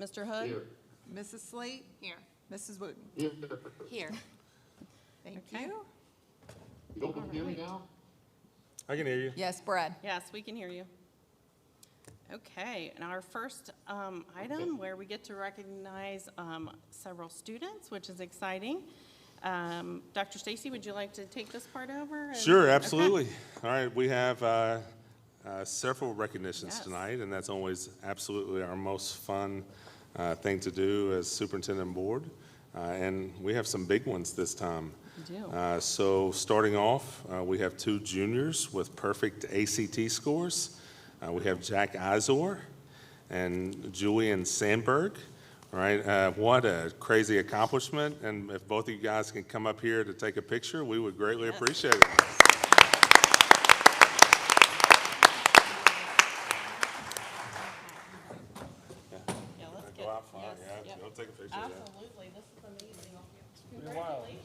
Mr. Hood? Here. Mrs. Slate? Here. Mrs. Wooten? Here. Here. Thank Okay. you. You don't hear me now? I can hear you. Yes, Brad. Yes, we can hear you. Okay, and our first item where we get to recognize several students, which is exciting. Dr. Stacy, would you like to take this part over? Sure, absolutely. All right, we have several recognitions Yes. tonight, and that's always absolutely our most fun thing to do as superintendent board. And we have some big ones this time. We do. So starting off, we have 2 juniors with perfect ACT scores. We have Jack Izor and Julian Sandberg. All right, what a crazy accomplishment. And if both of you guys can come up here to take a picture, we would greatly Yes. appreciate it. Yeah, let's get. Go out far, yes, yeah, yep. go take a picture of that. Absolutely, this is amazing. Congratulations.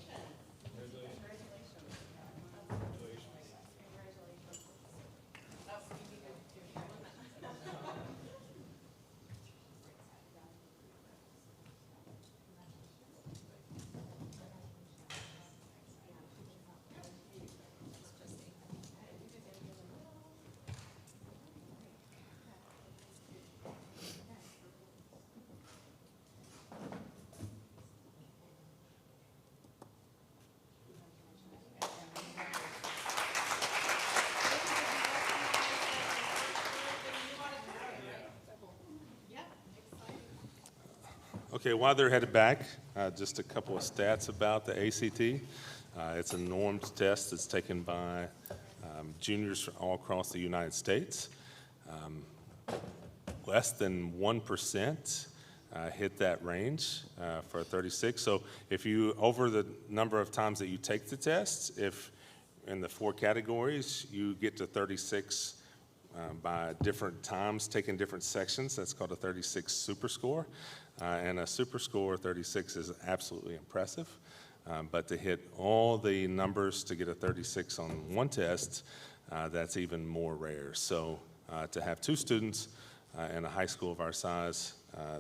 Okay, while they're headed back, just a couple of stats about the ACT. It's a normed test that's taken by juniors all across the United States. Less than 1% hit that range for 36. So if you, over the number of times that you take the test, if in the 4 categories you get to 36 by different times, taking different sections, that's called a 36 super score. And a super score 36 is absolutely impressive. But to hit all the numbers to get a 36 on one test, that's even more rare. So to have 2 students in a high school of our size,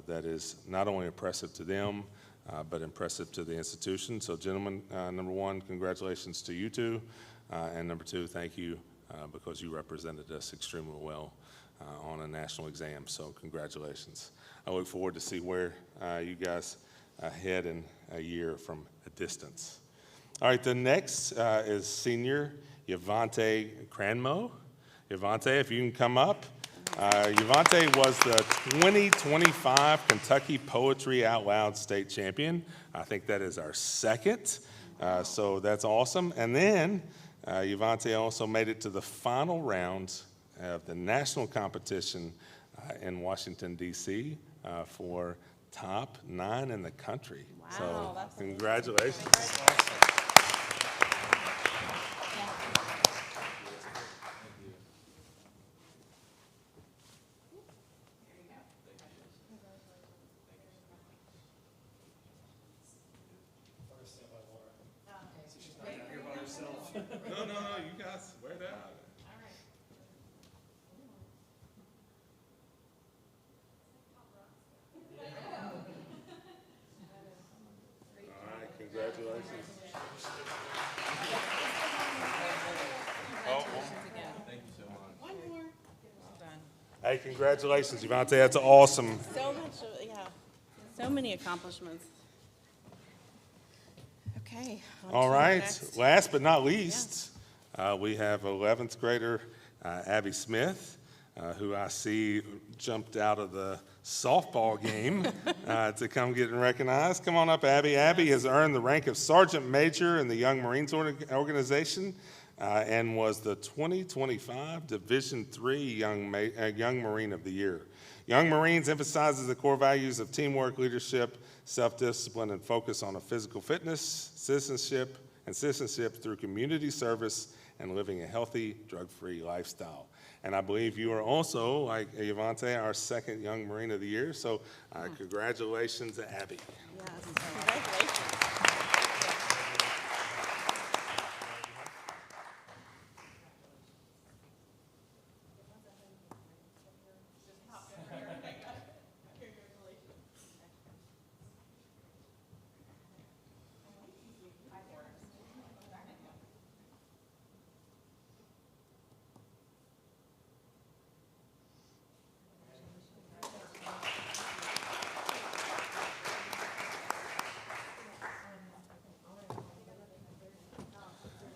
that is not only impressive to them, but impressive to the institution. So gentlemen, number 1, congratulations to you 2. And number 2, thank you because you represented us extremely well on a national exam. So congratulations. I look forward to see where you guys head in a year from a distance. All right, the next is senior Yvonne Cranmo. Yvonne, if you can come up. Yvonne was the 2025 Kentucky Poetry Out Loud State Champion. I think that is our second, so that's awesome. And then Yvonne also made it to the final round of the national competition in Washington, D.C. For top 9 in the country. Wow, So that's congratulations. No, you guys, wear that out. All right, congratulations. One more. Well done. Hey, congratulations, Yvonne. That's awesome. So much, yeah, so many accomplishments. Okay. on to All the right, next. last but not least, we have 11th grader Abby Smith, who I see jumped out of the softball game to come get recognized. Come on up, Abby. Abby has earned the rank of Sergeant Major in the Young Marines organization and was the 2025 Division III Young Marine of the Year. Young Marines emphasizes the core values of teamwork, leadership, self-discipline, and focus on a physical fitness, citizenship through community service and living a healthy, drug-free lifestyle. And I believe you are also, like Yvonne, our second Young Marine of the Year. So congratulations, Abby. Yes, congratulations.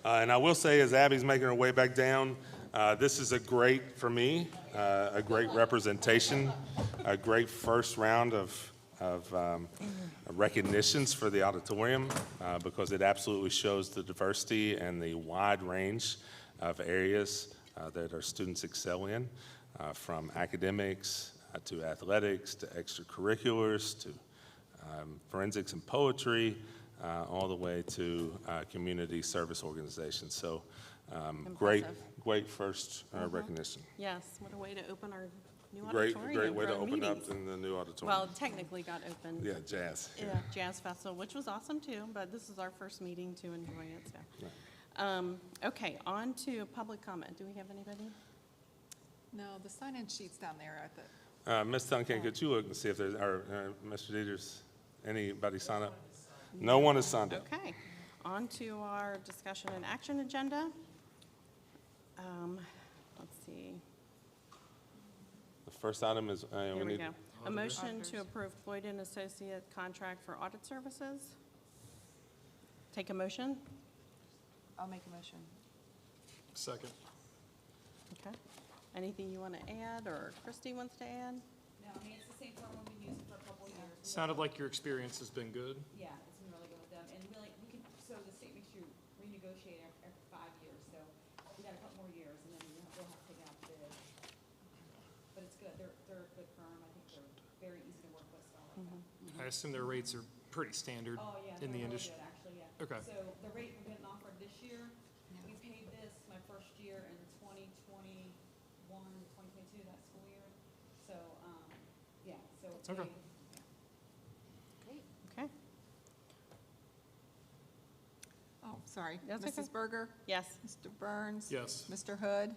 And I will say, as Abby's making her way back down, this is for me, a great representation, a great first round of recognitions for the auditorium, because it absolutely shows the diversity and the wide range of areas that our students excel in, from academics to athletics to extracurriculars to forensics and poetry, all the way to community service organizations. So great first recognition. Yes, what a way to open our new Great auditorium way for to our open up meetings. in the new auditorium. Well, technically got opened. Yeah, jazz. Yeah, Jazz Festival, which was awesome too, but this is our first meeting to enjoy it, so. Okay, on to public comment. Do we have anybody? No, the sign-in sheet's down there at the, Ms. Duncan, could you look and see if there's, or Mr. Dieters, anybody sign up? No one has signed up. Okay, on to our discussion and action agenda. Let's see, The first item is, here we need, go. A motion Auditors. to approve Floyd and Associate contract for audit services. Take a motion, I'll make a motion. Second. okay. Anything you want to add, or Christy wants to add? No, I mean, it's the same firm we've been using for a couple of years. Sounded like your experience has been good. Yeah, it's been really good with them, and really, we can, so the state makes you renegotiate every 5 years, so we got a couple more years, and then we'll have to take out the bid. But it's good, they're a good firm, I think they're very easy to work with, so I like that. I assume their rates are pretty standard Oh, yeah, in they're the really industry. good, actually, yeah. Okay. So the rate we're getting offered this year, we paid this my first year in 2021 to 2022, that school year. So, yeah, so. Okay. Great. Okay, Oh, sorry. That's okay. Mrs. Berger? yes. Mr. Burns? Yes. Mr. Hood?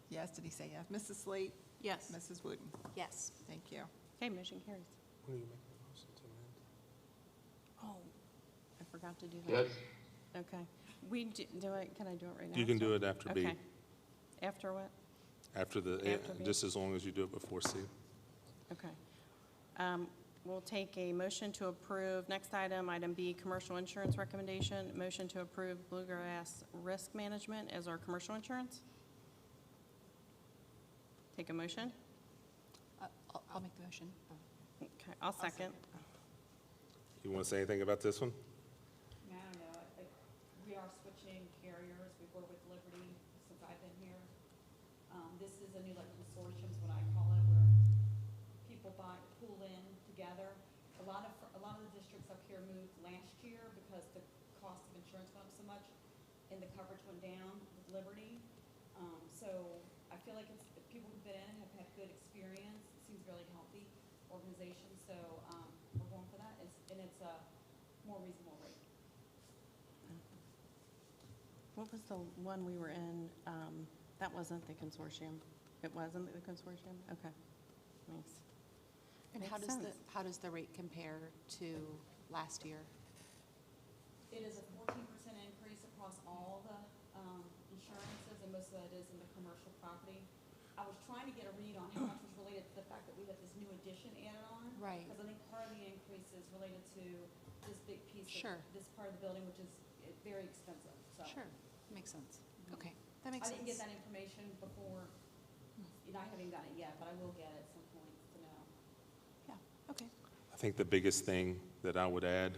Yes, did he say yes? Mrs. Slate? Yes. Mrs. Wooten? Yes. Thank you. Okay, motion carries. When are you making a motion to amend? Oh, I forgot to do that. Yes, Okay. We do it, can I do it right now? You can sir? do it after B, Okay. After what? after After B. just as long as you do it before C. Okay. We'll take a motion to approve, next item, item B, commercial insurance recommendation. Motion to approve Bluegrass Risk Management as our commercial insurance. Take a motion? I'll make the motion. Okay, I'll second. You want to say anything about this one? I don't know, we are switching carriers, we've worked with Liberty since I've been here. This is a new like consortium is what I call it, where people pool in together. A lot of the districts up here moved last year because the cost of insurance went up so much and the coverage went down with Liberty. So I feel like if people who've been in have had good experience, it seems really healthy organization, so, we're going for that, and it's a more reasonable rate. What was the one we were in? That wasn't the consortium. It wasn't the consortium? Okay. Thanks. And Makes how does sense. the rate compare to last year? It is a 14% increase across all the insurances, and most of that is in the commercial property. I was trying to get a read on how much was related to the fact that we had this new addition added on. Right. Because I think part of the increase is related to this big piece Sure. of this part of the building, which is very expensive, so. Sure, makes sense. Okay, that makes I sense. didn't get that information before, I haven't gotten it yet, but I will get it at some point to know. Yeah, okay. I think the biggest thing that I would add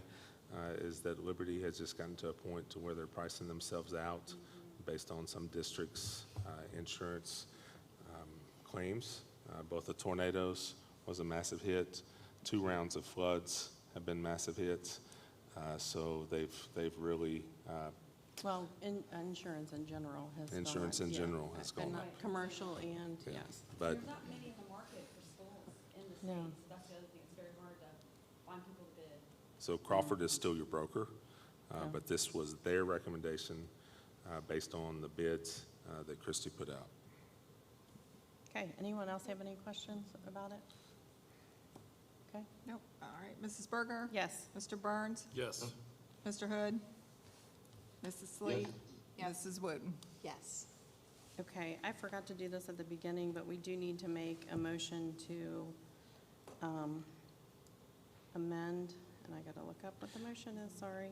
is that Liberty has just gotten to a point to where they're pricing themselves out based on some districts' insurance claims. Both the tornadoes was a massive hit. 2 rounds of floods have been massive hits. So they've really, Well, insurance in general has gone Insurance up, in yeah. general has And gone not up. commercial and, yes. but There's not many in the market for schools in the No. state, so that's the other thing, it's very hard to find people to bid. so Crawford is still your broker. Yeah. But this was their recommendation based on the bids that Christie put out. Okay, anyone else have any questions about it? Okay, Nope. All right. Mrs. Berger? yes. Mr. Burns? Yes. Mr. Hood? Mrs. Slate? Yes. Mrs. Wooten? Yes. Okay, I forgot to do this at the beginning, but we do need to make a motion to amend, And I gotta look up what the motion is, sorry.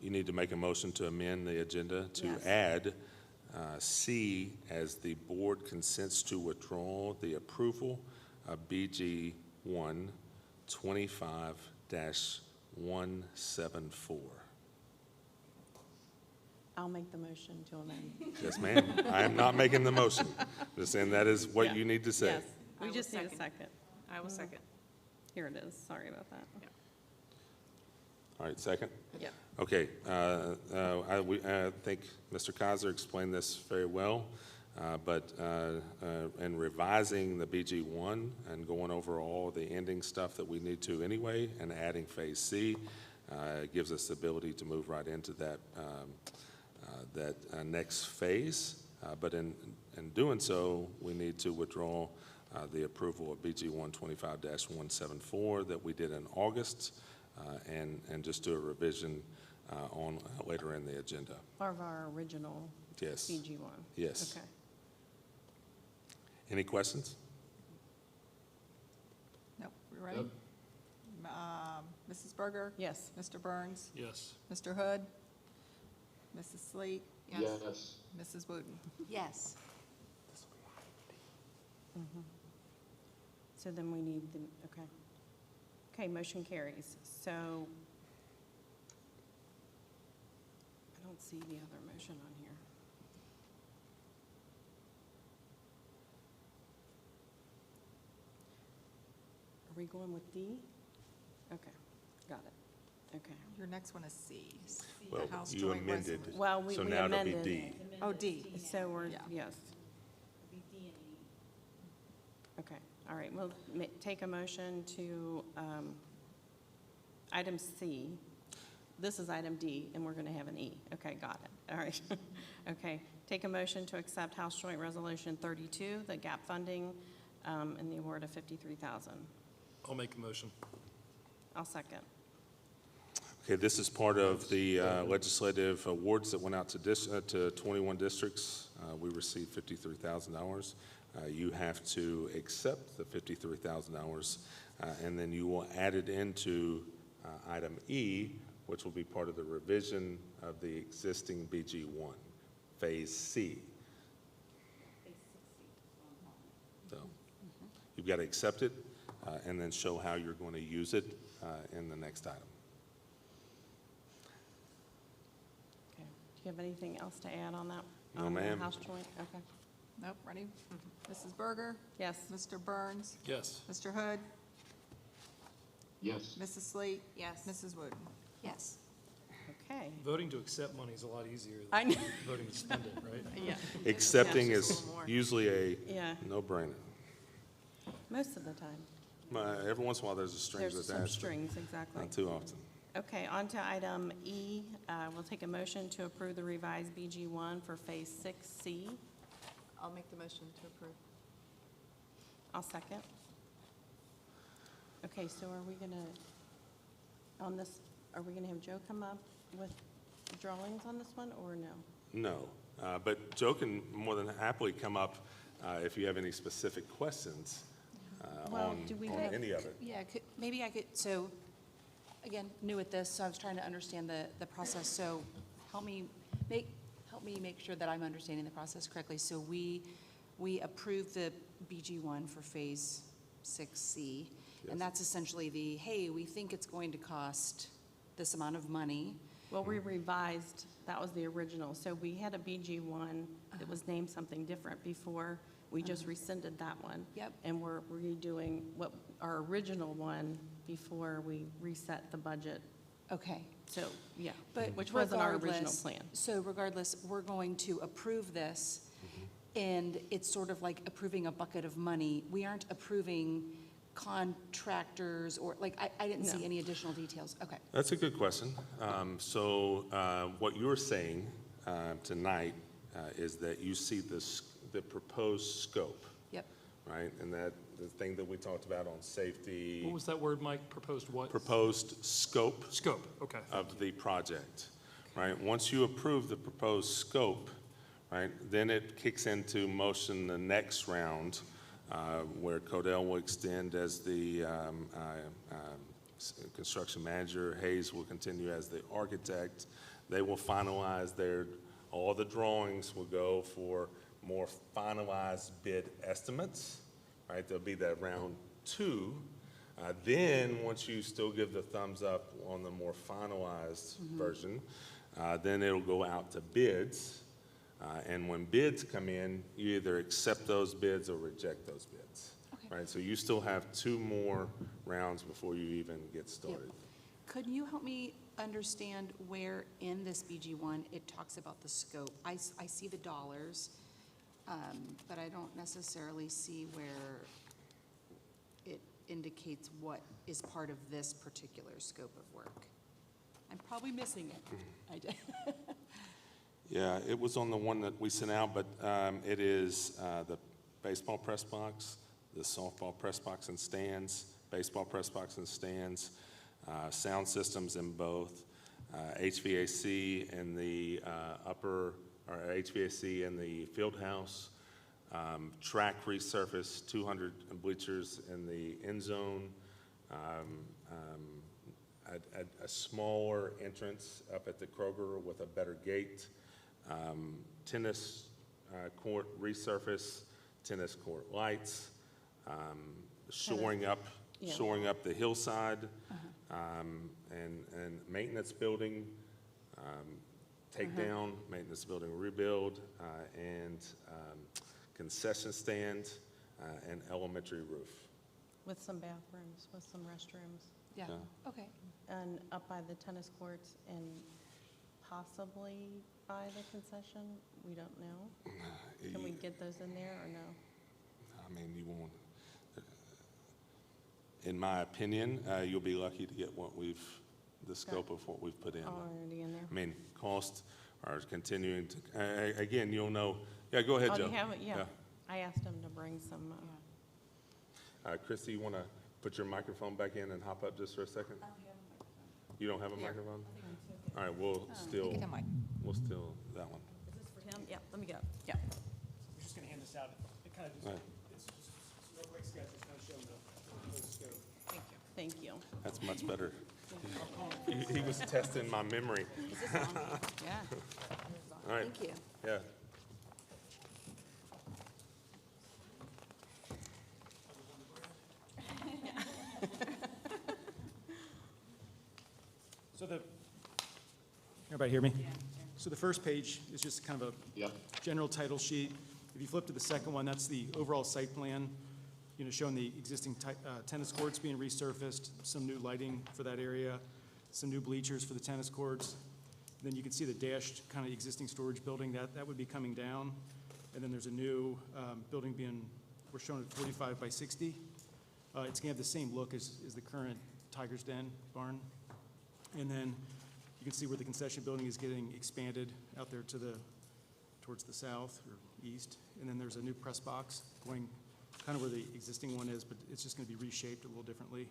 You need to make a motion to amend the agenda to Yes. add C as the board consents to withdraw the approval of BG 125-174. I'll make the motion to amend. Yes, ma'am. I am not making the motion. Just saying that is what Yeah. you need to say. Yes, I we will just need a second. second. I will second. Here it is, sorry about that. All right, second? Yeah. Okay, I think Mr. Kaiser explained this very well, but in revising the BG1 and going over all the ending stuff that we need to anyway, and adding Phase C, it gives us the ability to move right into that, next phase. But in doing so, we need to withdraw the approval of BG 125-174 that we did in August, and just do a revision on later in the agenda. Of our original Yes. BG1. Yes. Okay. Any questions? Nope, we ready? Yep. Mrs. Berger? Yes. Mr. Burns? Yes. Mr. Hood? Mrs. Sleet? Yes. Mrs. Wooten? Yes. So then we need the, okay. Okay, motion carries. So I don't see the other motion on here. Are we going with D? Okay, got it. Okay. Your next one is C. Well, The House you Joint amended, Resolution. Well, we so now it'll be amended. D. Oh, D. So we're, Yeah. yes. It'd be D and E. Okay, all right, we'll take a motion to, item C. This is item D, and we're gonna have an E. Okay, got it, all right. Okay, take a motion to accept House Joint Resolution 32, the gap funding, in the award of $53,000. I'll make a motion. I'll second. Okay, this is part of the legislative awards that went out to 21 districts. We received $53,000. You have to accept the $53,000, and then you will add it into item E, which will be part of the revision of the existing BG1, Phase C. Phase 60. So you've got to accept it and then show how you're going to use it in the next item. Okay, do you have anything else to add on that? No, on the ma'am. House Joint, okay. Nope, ready? Mrs. Berger? Yes, Mr. Burns? Yes. Mr. Hood? Yes. Mrs. Sleet? Yes. Mrs. Wooten? Yes. okay. Voting to accept money is a lot easier I than know, voting to spend it, right? yeah, Accepting Yeah, is just a little more. usually a yeah, no-brainer. most of the time. Every once in a while, there's a string There's some attached, but strings, exactly. not too often. Okay, on to item E. We'll take a motion to approve the revised BG1 for Phase 6C. I'll make the motion to approve. I'll second. Okay, so are we gonna, on this, are we gonna have Joe come up with drawings on this one, or no? No, but Joe can more than happily come up if you have any specific questions Well, on do we on have- any of it. Yeah, maybe I could, so, again, new at this, so I was trying to understand the process. So help me make sure that I'm understanding the process correctly. So we approved the BG1 for Phase 6C, Yes. and that's essentially the, hey, we think it's going to cost this amount of money. Well, we revised, that was the original. So we had a BG1 that was named something different before. We just rescinded that one. Yep. And we're redoing what, our original one before we reset the budget. Okay. So, yeah, But which wasn't our original regardless- plan. So regardless, we're going to approve this, and it's sort of like approving a bucket of money. We aren't approving contractors, or, like, I didn't see No. any additional details. Okay. That's a good question. What you're saying tonight is that you see the proposed scope, Yep. right? And that, the thing that we talked about on safety, What was that word, Mike? Proposed what? proposed scope Scope, okay. of the project, right? Once you approve the proposed scope, right, then it kicks into motion the next round, where Codell will extend as the construction manager. Hayes will continue as the architect. They will finalize all the drawings will go for more finalized bid estimates, right? There'll be that round 2. Then, once you still give the thumbs up on the more finalized version, then it'll go out to bids. And when bids come in, you either accept those bids or reject those bids. Okay. Right, so you still have 2 more rounds before you even get started. Could you help me understand where in this BG1 it talks about the scope? I see the dollars, but I don't necessarily see where it indicates what is part of this particular scope of work. I'm probably missing it. I did. Yeah, it was on the one that we sent out, but it is the baseball press box, the softball press box and stands, baseball press box and stands, sound systems in both, HVAC in the HVAC in the field house, track resurface, 200 bleachers in the end zone, a smaller entrance up at the Kroger with a better gate, tennis court resurface, tennis court lights, shoring up the hillside, and maintenance building, takedown, maintenance building rebuild, and concession stand, and elementary roof. With some bathrooms, with some restrooms, Yeah, Yeah. okay. and up by the tennis courts and possibly by the concession? We don't know. Can we get those in there or no? I mean, you won't, in my opinion, you'll be lucky to get the scope of what we've put in. Already in there? I mean, costs are continuing to, again, you'll know, yeah, go ahead, Oh, Joe. you have it, yeah. I asked him to bring some, Christy, you want to put your microphone back in and hop up just for a second? You don't have a microphone? All right, we'll still that one. is this for him? Yeah, let me get up. Yeah. We're just gonna hand this out. It kind of just, Right. it's just a real quick sketch, it's kind of showing the proposed scope. Thank you. That's much better. He was testing my memory. Is this on? Yeah. All right, Thank you. yeah. So everybody hear me? So the first page is just kind of a Yep. general title sheet. If you flip to the second one, that's the overall site plan, showing the existing tennis courts being resurfaced, some new lighting for that area, some new bleachers for the tennis courts. Then you can see the dashed kind of existing storage building, that would be coming down. And then there's a new building we're showing at 45 by 60. It's gonna have the same look as the current Tiger's Den barn. And then you can see where the concession building is getting expanded out there towards the south or east. And then there's a new press box going kind of where the existing one is, but it's just going to be reshaped a little differently.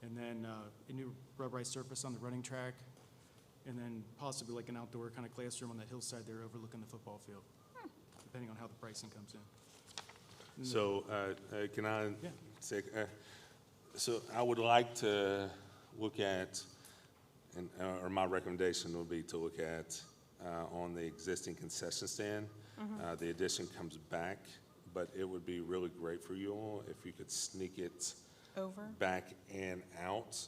And then a new rubberized surface on the running track. And then possibly like an outdoor kind of classroom on that hillside there overlooking the football field, depending on how the pricing comes in. So, can I Yeah. say, so I would like to look at, or my recommendation would be to look at on the existing concession stand. The addition comes back, but it would be really great for you all if you could sneak it Over? back and out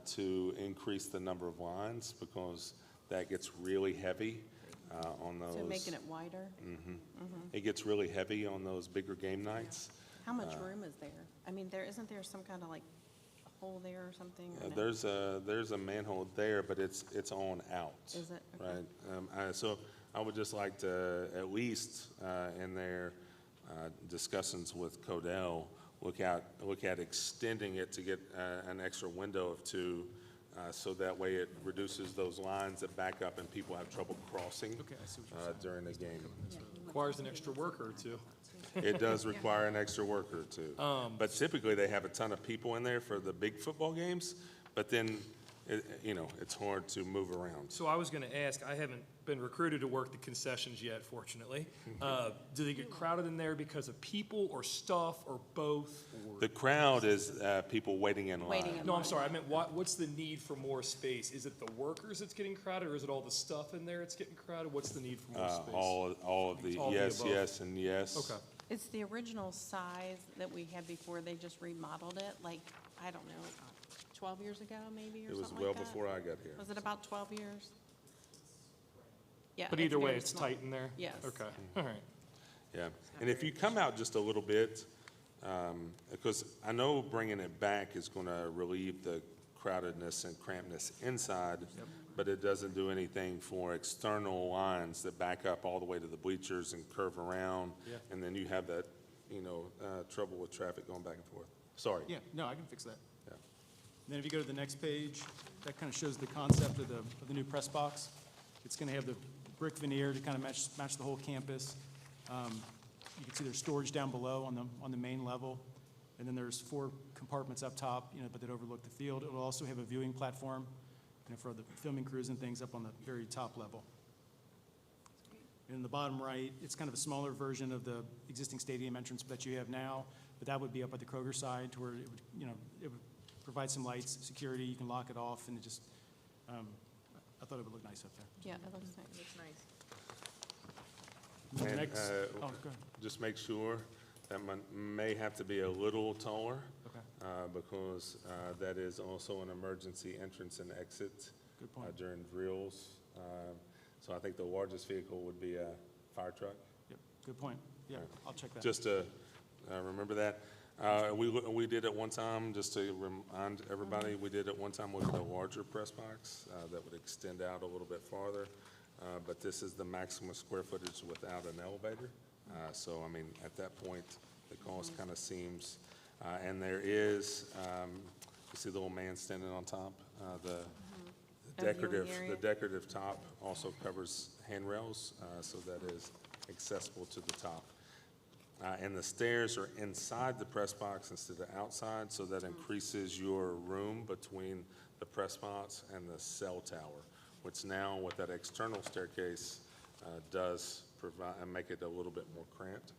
to increase the number of lines, because that gets really heavy on those. So making it wider? It gets really heavy on those bigger game nights. How much room is there? I mean, isn't there some kind of like a hole there or something? or no? There's a manhole there, but it's on out. Is it? Okay. Right. So I would just like to, at least in their discussions with Codell, look at extending it to get an extra window of 2, so that way it reduces those lines that back up and people have trouble crossing Okay, I see what you're saying. during the game. Requires an extra worker or two. It does require an extra worker too. But typically, they have a ton of people in there for the big football games, but then it's hard to move around. So I was gonna ask, I haven't been recruited to work the concessions yet, fortunately. Do they get crowded in there because of people or stuff or both? Or The crowd is people waiting in line. Waiting in No, I'm sorry, I meant what's the need for more space? Is it the workers that's getting crowded, or is it all the stuff in there that's getting crowded? What's the need for more space? All of the All the yes, above. yes, and yes. Okay. It's the original size that we had before, they just remodeled it, like, I don't know, 12 years ago maybe, or It was something well like that? before I got here. Was it about 12 years? Yeah. But either way, very it's small. tight in there? Yes. Okay, all right. Yeah, and if you come out just a little bit, because I know bringing it back is going to relieve the crowdedness and crampedness inside, but it doesn't do anything for external lines that back up all the way to the bleachers and curve around. Yeah. And then you have that, trouble with traffic going back and forth. Sorry. Yeah, no, I can fix that. Yeah. And then if you go to the next page, that kind of shows the concept of the new press box. It's going to have the brick veneer to kind of match the whole campus. You can see there's storage down below on the main level. And then there's 4 compartments up top, but that overlook the field. It will also have a viewing platform, for the filming crews and things up on the very top level. And in the bottom right, it's kind of a smaller version of the existing stadium entrance that you have now, but that would be up at the Kroger side to where it would provide some lights, security, you can lock it off, and it just, I thought it would look nice up there. Yeah, it looks nice. And the And, next- oh, go ahead. Just make sure that one may have to be a little taller. Okay. Because that is also an emergency entrance and exit Good point. during drills. So I think the largest vehicle would be a fire truck. Yep, good point. Yeah, Right. I'll check that. Just to remember that. We did it one time, just to remind everybody, we did it one time with a larger press box that would extend out a little bit farther. But this is the maximum square footage without an elevator. So, I mean, at that point, the cost kind of seems, and there is, you see the little man standing on top? The viewing area. decorative top also covers handrails, so that is accessible to the top. And the stairs are inside the press box instead of outside, so that increases your room between the press box and the cell tower, which now with that external staircase does provide, and make it a little bit more cramped.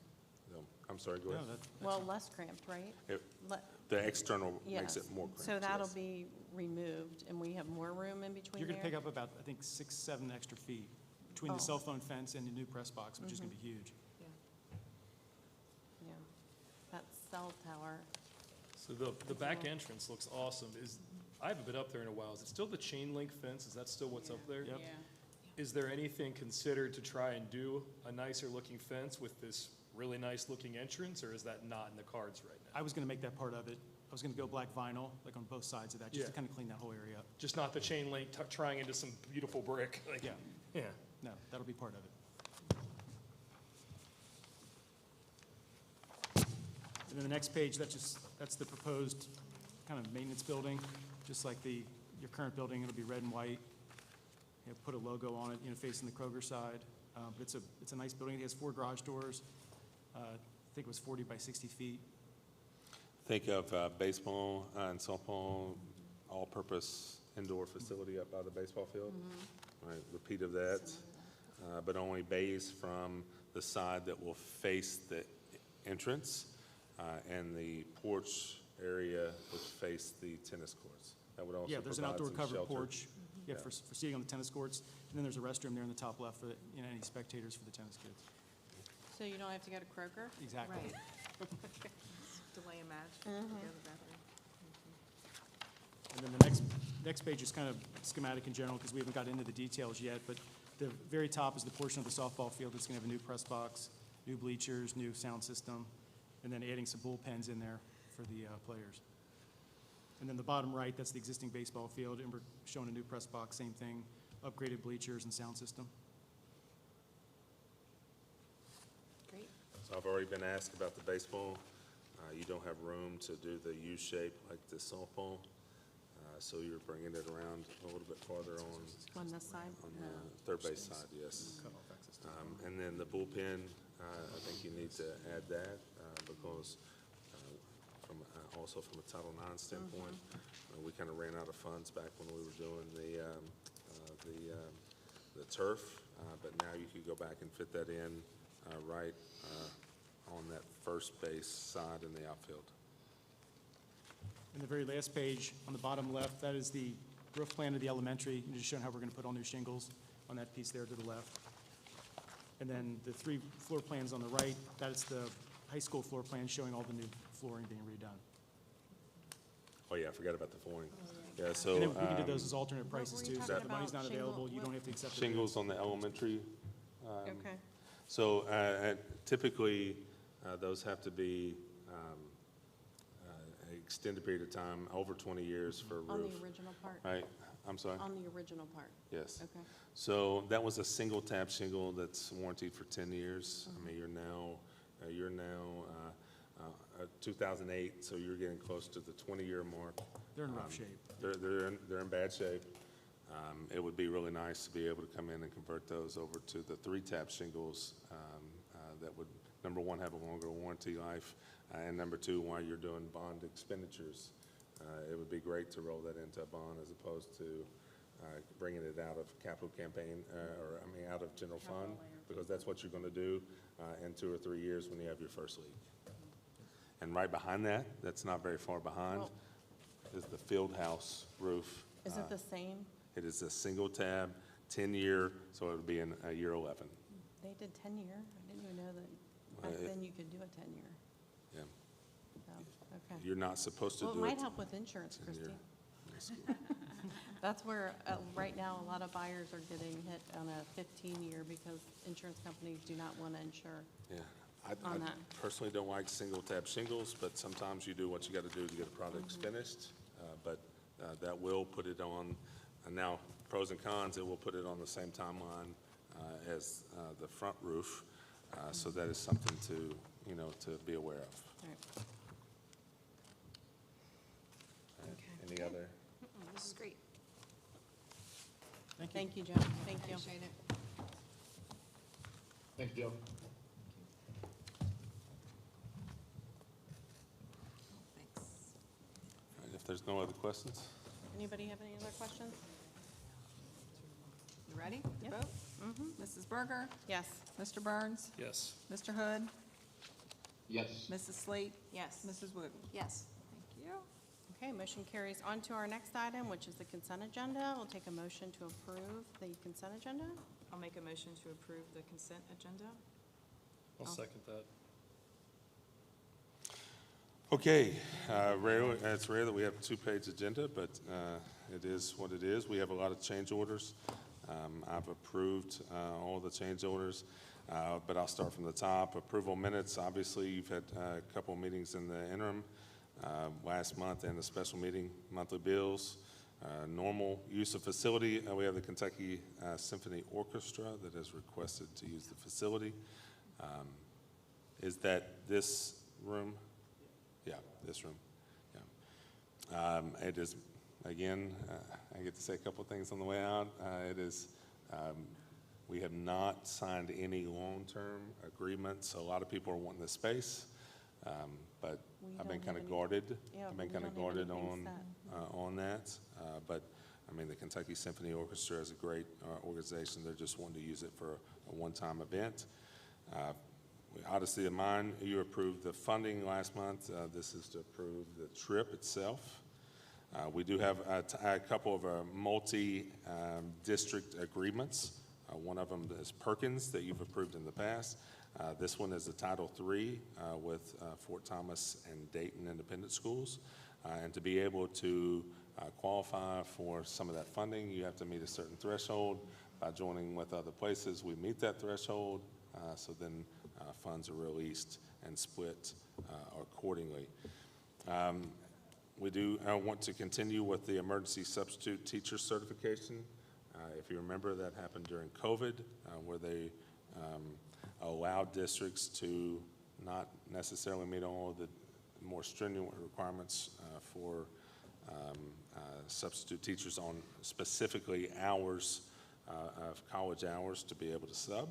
So, I'm sorry, go No, ahead. Well, less cramped, right? It- Le- The external makes Yes. it more cramped. So that'll yes. be removed, and we have more room in between You're there? going to pick up about, I think, 6, 7 extra feet between the Oh. cell phone fence and the new press box, which is going to be huge. Yeah. That cell tower, So the back entrance looks awesome. I haven't been up there in a while. Is it still the chain link fence? Is that still what's up there? Yep. Is there anything considered to try and do a nicer looking fence with this really nice looking entrance, or is that not in the cards right now? I was going to make that part of it. I was going to go black vinyl, like on both sides of that, just to Yeah. kind of clean that whole area up. Just not the chain link trying into some beautiful brick? Like, Yeah. Yeah. No, that'll be part of it. And then the next page, that's the proposed kind of maintenance building, just like your current building, it'll be red and white. Put a logo on it, facing the Kroger side. But it's a nice building. It has 4 garage doors. I think it was 40 by 60 feet. Think of baseball and softball, all-purpose indoor facility up by the baseball field. Right, repeat of that, but only bays from the side that will face the entrance, and the porch area would face the tennis courts. That would also Yeah, there's an provide outdoor some covered shelter. porch, Yeah. for seating on the tennis courts. And then there's a restroom there in the top left for, any spectators for the tennis kids. so you don't have to go to Kroger? Exactly. Delay a match. Go to the bathroom. And then the next page is kind of schematic in general, because we haven't got into the details yet, but the very top is the portion of the softball field that's going to have a new press box, new bleachers, new sound system, and then adding some bullpens in there for the players. And then the bottom right, that's the existing baseball field, and we're showing a new press box, same thing, upgraded bleachers and sound system. Great. So I've already been asked about the baseball. You don't have room to do the U shape like the softball, so you're bringing it around a little bit farther On this side? on the third base side, yes. And then the bullpen, I think you need to add that, because from all also from a Title IX standpoint. We kind of ran out of funds back when we were doing the turf, but now you could go back and fit that in right on that first base side in the outfield. And the very last page, on the bottom left, that is the roof plan of the elementary, and just showing how we're going to put all new shingles on that piece there to the left. And then the 3 floor plans on the right, that is the high school floor plan showing all the new flooring being redone. Oh, yeah, I forgot about the flooring. Yeah, so. And then we can do those as alternate prices were you too, so talking if the money's about? not Shingle- available, you don't have to accept the Shingles bids. on the elementary. Okay, So typically, those have to be an extended period of time, over 20 years for a on roof. the original part? Right? I'm sorry? On the original part, Yes. okay. So that was a single tab shingle that's warranted for 10 years. I mean, you're now 2008, so you're getting close to the 20-year mark. They're in rough shape. They're in bad shape. It would be really nice to be able to come in and convert those over to the 3-tab shingles that would, number one, have a longer warranty life, and number two, while you're doing bond expenditures, it would be great to roll that into a bond as opposed to bringing it out of capital campaign, out of general fund, because that's what you're going to do in 2 or 3 years when you have your first leak. And right behind that, that's not very far behind, Well- is the field house roof. Is it the same? It is a single tab, 10-year, so it would be in year 11. They did 10-year? I didn't even know that back then you could do a 10-year. Yeah. So, okay. You're not supposed to Well, it do it. might help with insurance, 10-year. Christie. That's where, right now, a lot of buyers are getting hit on a 15-year because insurance companies do not want to insure. Yeah. I On that. personally don't like single tab shingles, but sometimes you do what you got to do to get a product Mm-hmm. finished. But that will put it on, and now pros and cons, it will put it on the same timeline as the front roof. So that is something to be aware of. All right. Any other? This is great. Thank you. Thank you, Joe. Thank you. Appreciate it. Thanks, Joe. Thanks. If there's no other questions? Anybody have any other questions? You ready to Yep. vote? Mrs. Berger? Yes. Mr. Burns? Yes. Mr. Hood? Yes. Mrs. Slate? Yes. Mrs. Wooten? Yes. Thank you. Okay, motion carries on to our next item, which is the consent agenda. We'll take a motion to approve the consent agenda. I'll make a motion to approve the consent agenda. I'll second that. Okay, it's rare that we have a 2-page agenda, but it is what it is. We have a lot of change orders. I've approved all the change orders, but I'll start from the top. Approval minutes, obviously, you've had a couple of meetings in the interim last month and a special meeting, monthly bills. Normal use of facility, we have the Kentucky Symphony Orchestra that has requested to use the facility. Is that this room? Yeah, this room. Yeah. It is, again, I get to say a couple of things on the way out. It is, we have not signed any long-term agreements. A lot of people are wanting this space, but We I've been don't kind have of any- guarded. Yeah, I've been we kind of don't have guarded anything on that. But, I mean, the Kentucky Symphony Orchestra is a great organization. They're just wanting to use it for a one-time event. Odyssey of Mind, you approved the funding last month. This is to approve the trip itself. We do have a couple of multi-district agreements. One of them is Perkins that you've approved in the past. This one is a Title III with Fort Thomas and Dayton Independent Schools. And to be able to qualify for some of that funding, you have to meet a certain threshold. By joining with other places, we meet that threshold, so then funds are released and split accordingly. We do want to continue with the emergency substitute teacher certification. If you remember, that happened during COVID, where they allowed districts to not necessarily meet all of the more stringent requirements for substitute teachers on specifically hours of college hours to be able to sub.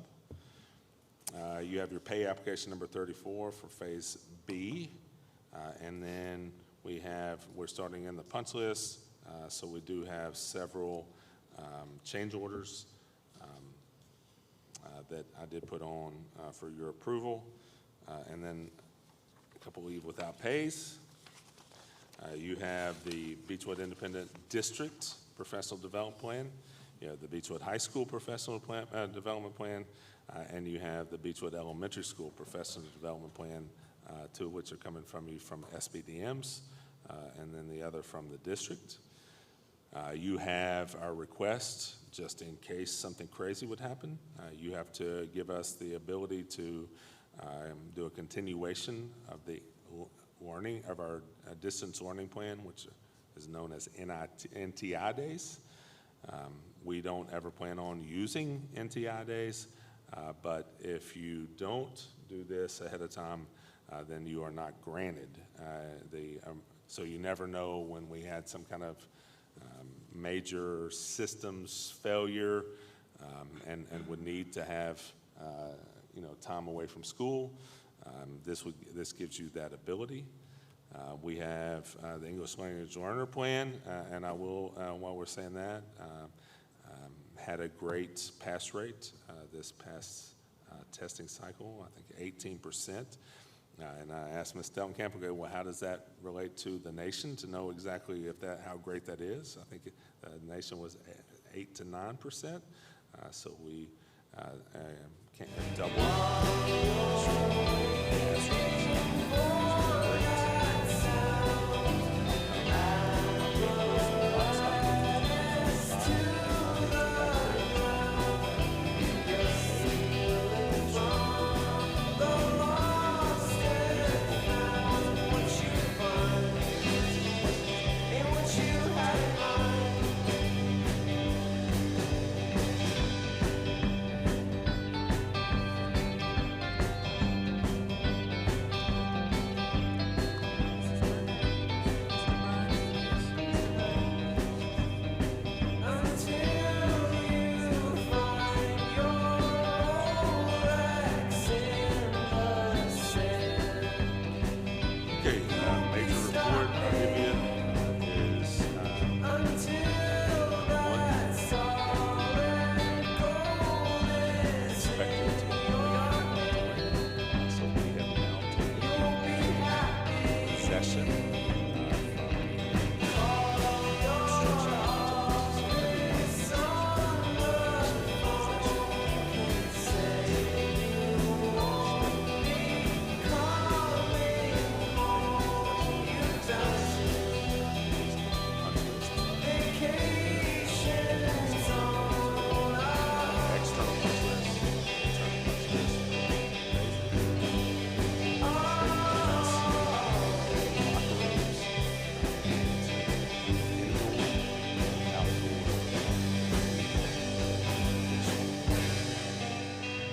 You have your pay application number 34 for Phase B, and then we're starting in the punch list, so we do have several change orders that I did put on for your approval. And then a couple leave without pays. You have the Beechwood Independent District Professional Development Plan, you have the Beechwood High School Professional Development Plan, and you have the Beechwood Elementary School Professional Development Plan, two of which are coming from you from SBDMs, and then the other from the district. You have our request, just in case something crazy would happen. You have to give us the ability to do a continuation of the learning of our distance learning plan, which is known as NTI days. We don't ever plan on using NTI days, but if you don't do this ahead of time, then you are not granted. So you never know when we had some kind of major systems failure and would need to have time away from school. This gives you that ability. We have the English Language Learner Plan, and I will, while we're saying that, had a great pass rate this past testing cycle, I think 18%. And I asked Ms. Steltenkamp, okay, well, how does that relate to the nation to know exactly how great that is? I think the nation was 8 to 9%, so we can't double. Okay, major report I'll give you is expected to be so we have now taken possession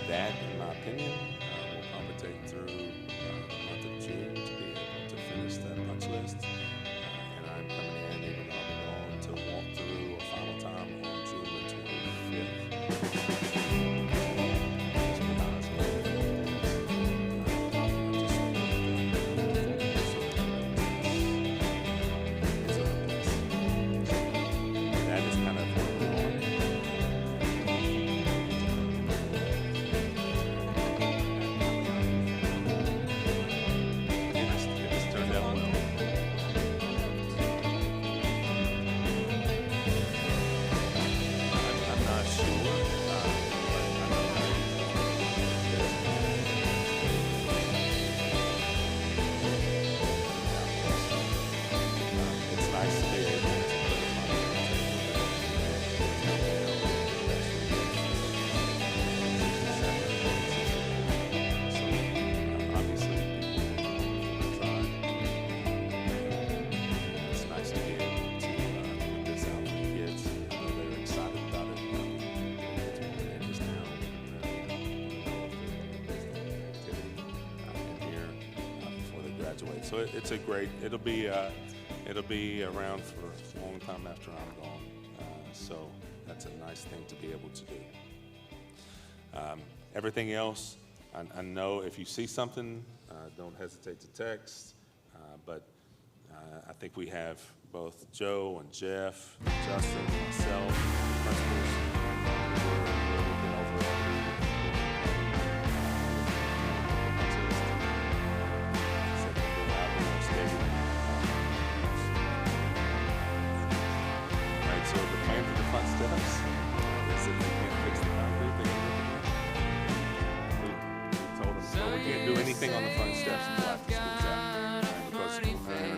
that, in my opinion, will probably take through the month of June to be able to finish that punch list. And I'm coming in, even though I'll be going to walk through a final time on June the 25th. That is kind of where we're on. It just turned out well. I'm not sure. It's nice to be able to put obviously, it's nice to be able to put this out for the kids. I know they're excited about it. And just now, activity in here before they graduate. So it's a great. It'll be around for a long time after I'm gone. So that's a nice thing to be able to do. Everything else, I know if you see something, don't hesitate to text. But I think we have both Joe and Jeff, Justin, myself, principals. We're looking over All right, so the plan for the front steps is if they can't fix the concrete, they can rip it down. We told them, no, we can't do anything on the front steps until after school's out. Because in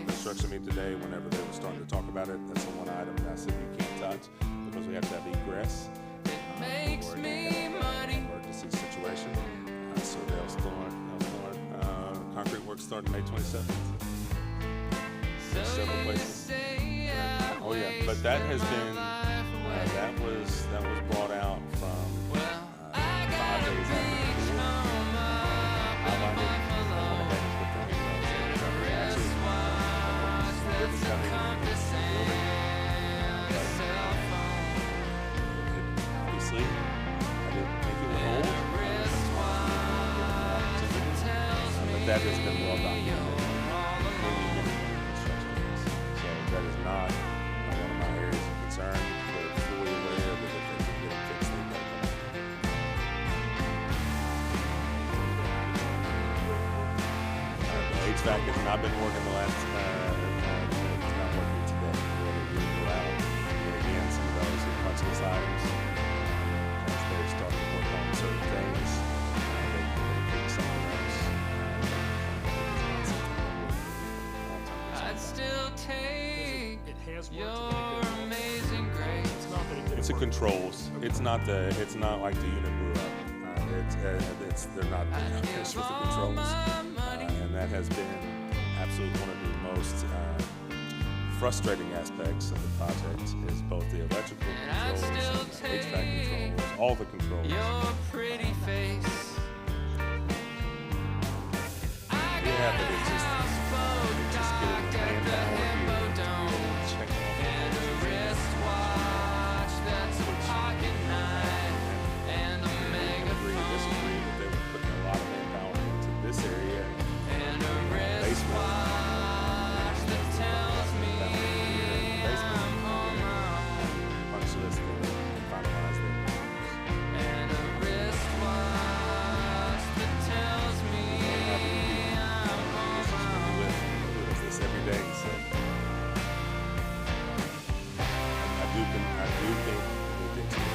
the construction meeting today, whenever they were starting to talk about it, that's the one item that I said you can't touch because we have to have egress. Or emergency situation. So they'll start, concrete work starting May 27th. There's several places. Oh yeah, but that has been, that was brought out from 5 days after the pool. Highlighted, went ahead and put the handrails in, actually, ribbon cutting in the building. Obviously, I didn't think it would hold. But that has been well documented. So that is not one of my areas of concern. They're fully aware that if they can get it fixed, they better come on. The HVAC has not been working the last, it's not working today. We'll go out, again, some of those punch list items. As they're starting to work on certain things, they pick something else. I'd still take It has worked. your amazing grace. It's not that it didn't It's the work. controls. It's not like the unit blew up. They're not finished with the controls. And that has been absolutely one of the most frustrating aspects of the project is both the electrical controls, HVAC controls, all the controls. Your pretty face. Yeah, but it's just getting the manpower here. Check off And a wristwatch that's a pocket knife and a agree or disagree, but they were putting a lot of manpower into this area. and a Basement. wristwatch that tells me Basement. I'm home now. Punch list and finalize their plans. And a wristwatch that tells me I'm home now. Does this every day, so I do think we need to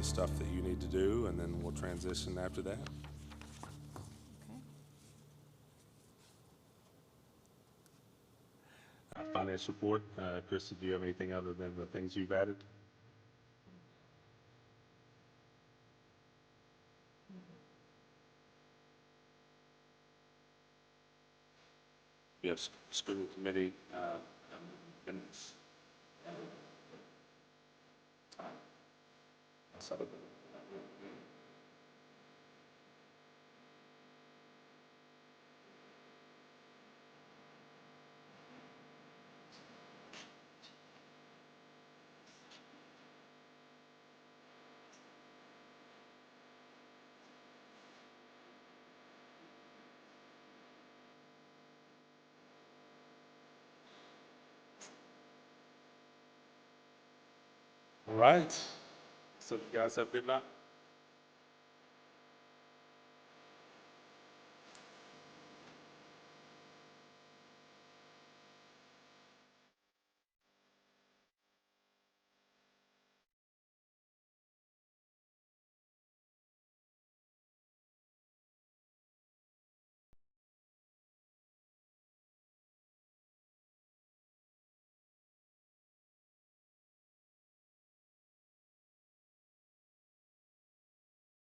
stuff that you need to do, and then we'll transition after that. Okay. Finance report, Krista, do you have anything other than the things you've added? Yes, school committee minutes. All right. So you guys have a good night.